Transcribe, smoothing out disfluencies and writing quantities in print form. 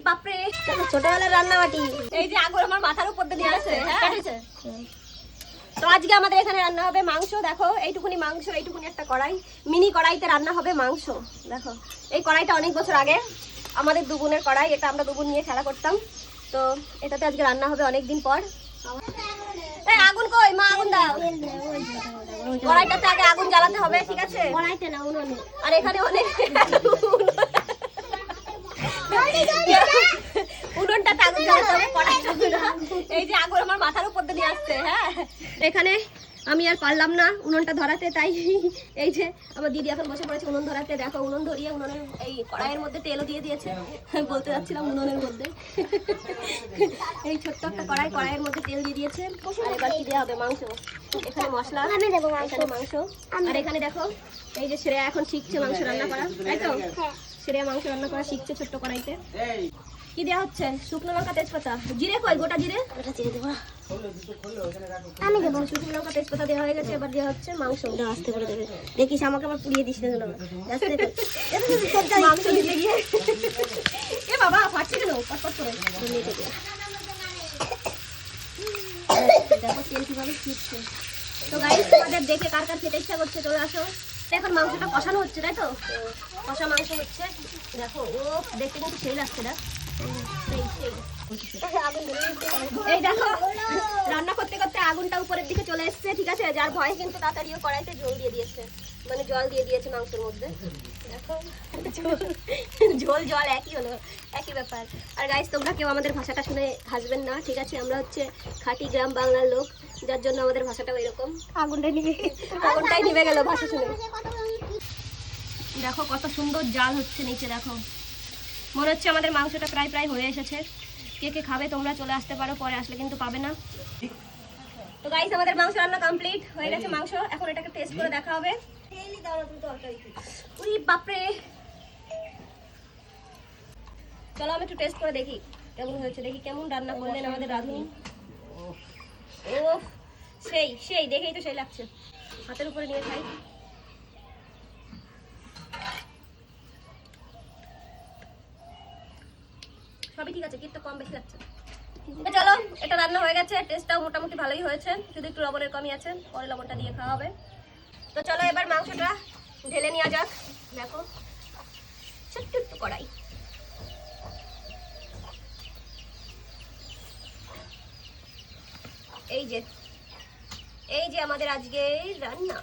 বাপরে ছোটবেলার রান্নাবাটি। এই যে আগুন আমার মাথার উপর দিয়ে আছে। তো আজকে আমাদের এখানে রান্না হবে মাংস। দেখো এইটুকুনি মাংস, এইটুকুনি একটা কড়াই, মিনি কড়াইতে রান্না হবে মাংস। দেখো এই কড়াইটা অনেক বছর আগে আমাদের দু বোনের কড়াই, এটা আমরা দু বোন নিয়ে খেলা করতাম। তো এটাতে আজকে রান্না হবে অনেকদিন পর। এই আগুন কই মা, আগুন দাও। কড়াইটাতে আগে আগুন জ্বালাতে হবে, ঠিক আছে? কড়াইতে না, উনুনে। আর এখানে অনেক উনুনটাতে আগুন জ্বালাতে হবে, কড়াইটা না। এই যে আগুন আমার মাথার উপর দিয়ে আসছে। হ্যাঁ, এখানে আমি আর পারলাম না উনুনটা ধরাতে, তাই এই যে আমার দিদি এখন বসে পড়েছে উনুন ধরাতে। দেখো উনুন ধরিয়ে উনুনের এই কড়াইয়ের মধ্যে তেলও দিয়ে দিয়েছে। বলতে যাচ্ছিলাম উনুনের মধ্যে এই ছোট্ট একটা কড়াই, কড়াইয়ের মধ্যে তেল দিয়ে দিয়েছে। আর এবার কি দেওয়া হবে? মাংস। এখানে মশলা, এখানে মাংস। আর এখানে দেখো এই যে শ্রেয়া এখন শিখছে মাংস রান্না করা, তাই তো? শ্রেয়া মাংস রান্না করা শিখছে ছোট্ট কড়াইতে। কি দেওয়া হচ্ছে? শুকনো লঙ্কা, তেজপাতা, জিরে কই? গোটা জিরে, গোটা জিরে দেবো আমি দেবো। শুকনো লঙ্কা, তেজপাতা দেওয়া হয়ে গেছে, এবার দেওয়া হচ্ছে মাংস। আস্তে করে দেবে, দেখিস আমাকে আবার পুড়িয়ে দিস না। মাংস দিতে গিয়ে এ বাবা ফাটছে কেন? পটপট করে দেখো তেল কিভাবে ছিটছে। তো গাইস তোমাদের দেখে কার কার খেতে ইচ্ছা করছে চলে আসো। এখন মাংসটা কষানো হচ্ছে, তাই তো? কষা মাংস হচ্ছে। দেখো ও দেখতে কিন্তু সেই লাগছে না? এই দেখো রান্না করতে করতে আগুনটা উপরের দিকে চলে এসছে, ঠিক আছে? যার ভয় কিন্তু তাড়াতাড়িও কড়াইতে জল দিয়ে দিয়েছে, মানে জল দিয়ে দিয়েছে মাংসের মধ্যে। দেখো ঝোল জল একই হলো, একই ব্যাপার। আর গাইস তোমরা কেউ আমাদের ভাষাটা শুনে হাসবেন না, ঠিক আছে? আমরা হচ্ছে খাঁটি গ্রাম বাংলার লোক, যার জন্য আমাদের ভাষাটাও এরকম। আগুনটাই নিভে গেল ভাষা শুনে। দেখো কত সুন্দর জাল হচ্ছে নিচে। দেখো মনে হচ্ছে আমাদের মাংসটা প্রায় প্রায় হয়ে এসেছে। কে কে খাবে তোমরা চলে আসতে পারো, পরে আসলে কিন্তু পাবে না। তো গাইস আমাদের মাংস রান্না কমপ্লিট হয়ে গেছে মাংস। এখন এটাকে টেস্ট করে দেখা হবে। উই বাপরে, চলো আমি একটু টেস্ট করে দেখি কেমন হয়েছে। দেখি কেমন রান্না করলেন আমাদের রাঁধুনি। ও সেই সেই দেখেই তো সেই লাগছে। হাতের উপরে নিয়ে খাই। সবই ঠিক আছে, কিন্তু কম বেশি লাগছে। চলো এটা রান্না হয়ে গেছে, টেস্টটাও মোটামুটি ভালোই হয়েছে, শুধু একটু লবণের কমই আছে, পরে লবণটা দিয়ে খাওয়া হবে। তো চলো এবার মাংসটা ঢেলে নেওয়া যাক। দেখো ছোট্ট একটু কড়াই, এই যে আমাদের আজকে রান্না।